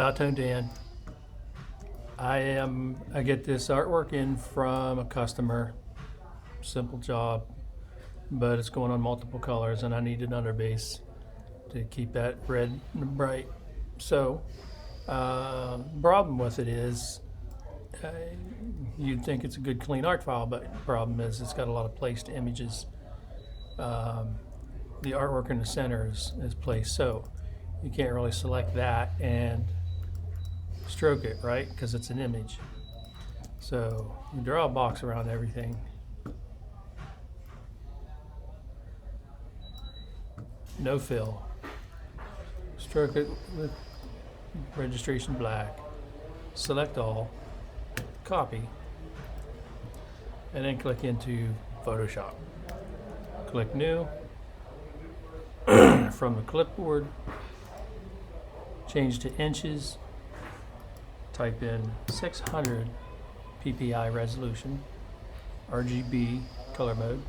Dan. I get this artwork in from a customer, simple job, but it's going on multiple colors and I need an underbase to keep that red bright. So, problem with it is, uh, you'd think it's a good clean art file, but the problem is it's got a lot of placed images. The artwork in the center is placed, so you can't really select that and stroke it, right? Because it's an image. So you draw a box around everything. No fill. Stroke it with registration black. Select all. Copy. And then click into Photoshop. Click New. From the clipboard, change to inches. Type in 600 ppi resolution, RGB color mode.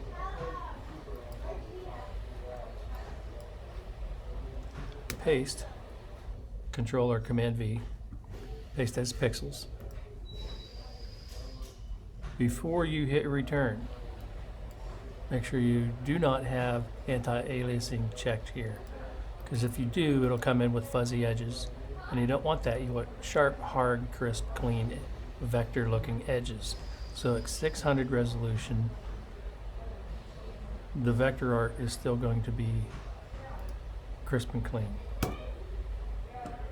Paste, Control or Command V, paste as pixels. Before you hit return, make sure you do not have anti-aliasing checked here, because if you do, it'll come in with fuzzy edges. And you don't want that. You want sharp, hard, crisp, clean, vector-looking edges. So at 600 resolution, the vector art is still going to be crisp and clean.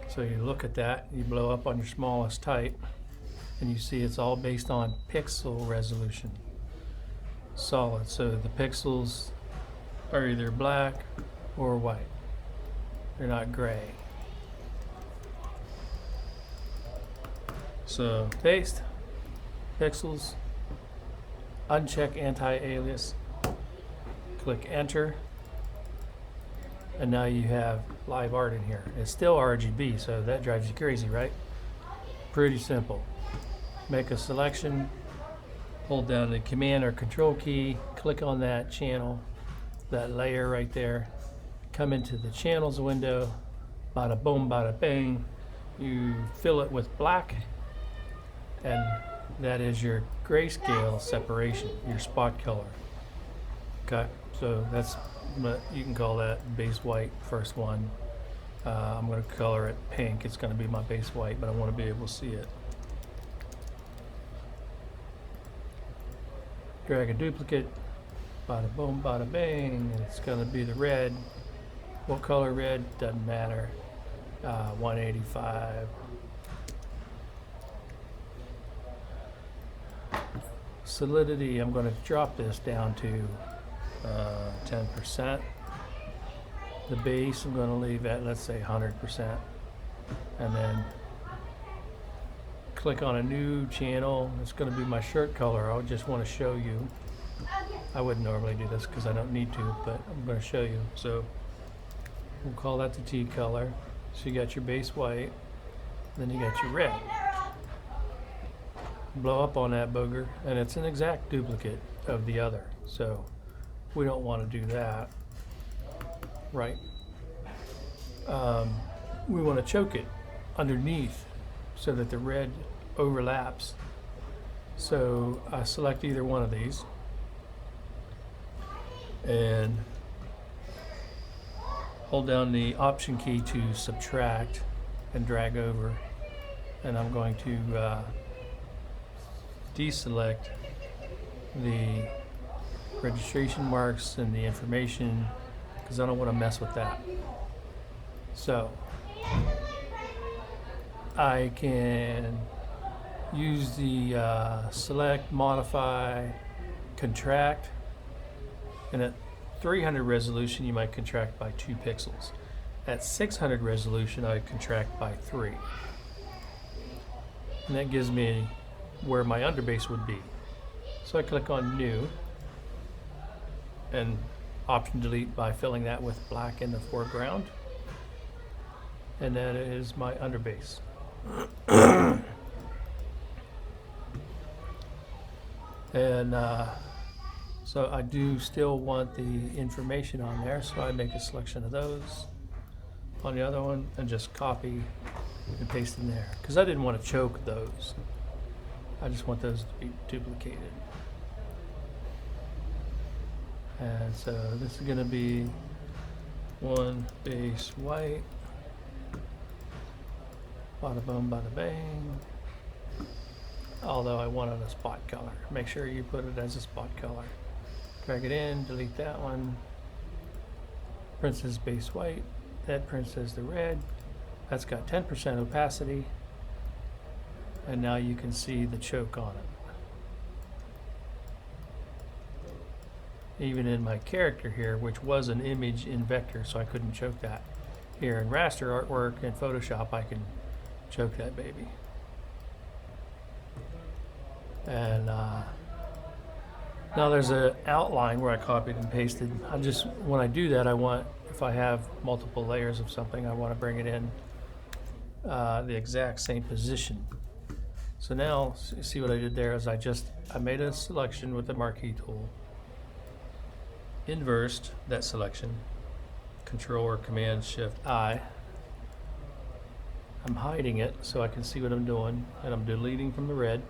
So you look at that, you blow up on your smallest type, and you see it's all based on pixel resolution. Solid. So the pixels are either black or white. They're not gray. So paste, pixels, uncheck anti-alias, click enter, and now you have live art in here. It's still RGB, so that drives you crazy, right? Pretty simple. Make a selection, hold down the Command or Control key, click on that channel, that layer right there, come into the channels window, bada boom, bada bang, you fill it with black, and that is your grayscale separation, your spot color. Okay, so that's, you can call that base white, first one. I'm going to color it pink. It's going to be my base white, but I want to be able to see it. Drag a duplicate, bada boom, bada bang, and it's going to be the red. What color red? Doesn't matter. 185. Solidity, I'm going to drop this down to 10%. The base I'm going to leave at, let's say, 100%. And then click on a new channel. It's going to be my shirt color. I just want to show you. I wouldn't normally do this because I don't need to, but I'm going to show you. So we'll call that the T color. So you got your base white, then you got your red. Blow up on that booger, and it's an exact duplicate of the other, so we don't want to do that, right? We want to choke it underneath so that the red overlaps. So I select either one of these and hold down the Option key to subtract and drag over, and I'm going to deselect the registration marks and the information because I don't want to mess with that. So I can use the select, modify, contract, and at 300 resolution you might contract by 2 pixels. At 600 resolution I contract by 3, and that gives me where my underbase would be. So I click on New and Option Delete by filling that with black in the foreground, and that is my underbase. And so I do still want the information on there, so I make a selection of those on the other one and just copy and paste in there, because I didn't want to choke those. I just want those to be duplicated. And so this is going to be one base white. Bada boom, bada bang. Although I wanted a spot color. Make sure you put it as a spot color. Drag it in, delete that one. Prints as base white. That prints as the red. That's got 10% opacity. And now you can see the choke on it. Even in my character here, which was an image in vector, so I couldn't choke that. Here in raster artwork in Photoshop, I can choke that baby. And now there's an outline where I copied and pasted. When I do that, I want, if I have multiple layers of something, I want to bring it in the exact same position. So now, see what I did there is I made a selection with the marquee tool. Inversed that selection, Control or Command Shift I. I'm hiding it so I can see what I'm doing, and I'm deleting from the red,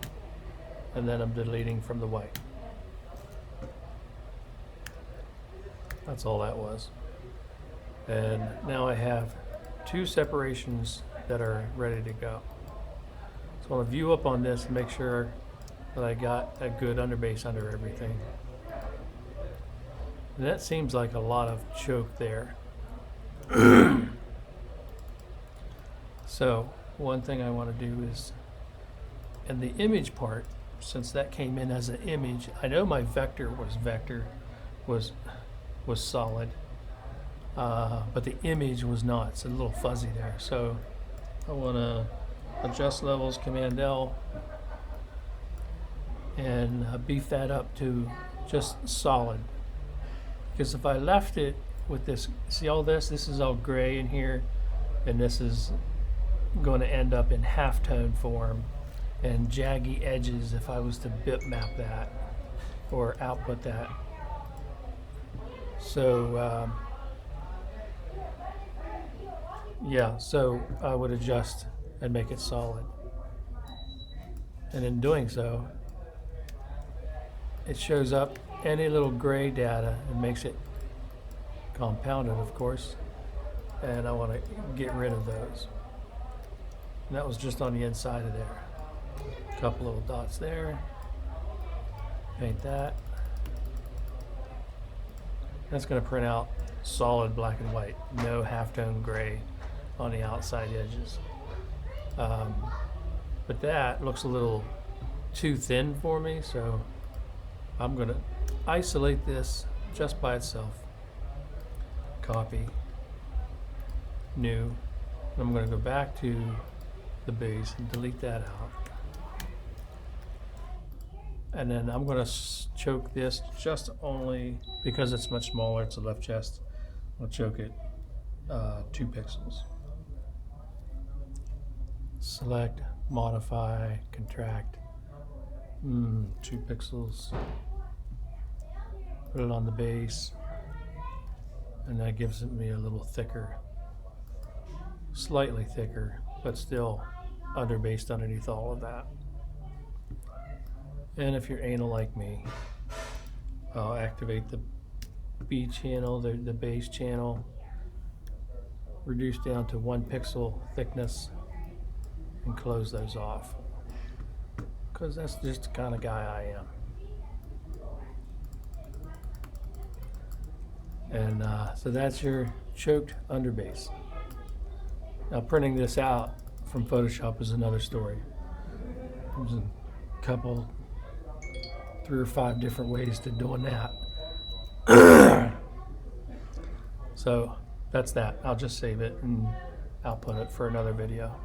and then I'm deleting from the white. That's all that was. And now I have two separations that are ready to go. So I want to view up on this and make sure that I got a good underbase under everything. And that seems like a lot of choke there. So one thing I want to do is, in the image part, since that came in as an image, I know my vector was solid, but the image was not. It's a little fuzzy there. So I want to adjust levels, Command L, and beef that up to just solid. Because if I left it with this, see all this? This is all gray in here, and this is going to end up in halftone form and jaggy edges if I was to bitmap that or output that. So yeah, so I would adjust and make it solid. And in doing so, it shows up any little gray data and makes it compounded, of course, and I want to get rid of those. And that was just on the inside of there. A couple little dots there. Paint that. That's going to print out solid black and white, no halftone gray on the outside edges. But that looks a little too thin for me, so I'm going to isolate this just by itself. Copy, new, and I'm going to go back to the base and delete that out. And then I'm going to choke this just only because it's much smaller. It's a left chest. I'll choke it 2 pixels. Select, modify, contract. 2 pixels. Put it on the base, and that gives it me a little thicker, slightly thicker, but still underbased underneath all of that. And if you're anal like me, I'll activate the B channel, the base channel, reduce down to 1 pixel thickness, and close those off, because that's just the kind of guy I am. And so that's your choked underbase. Now printing this out from Photoshop is another story. There's a couple, 3 or 5 different ways to doing that. So that's that. I'll just save it and output it for another video.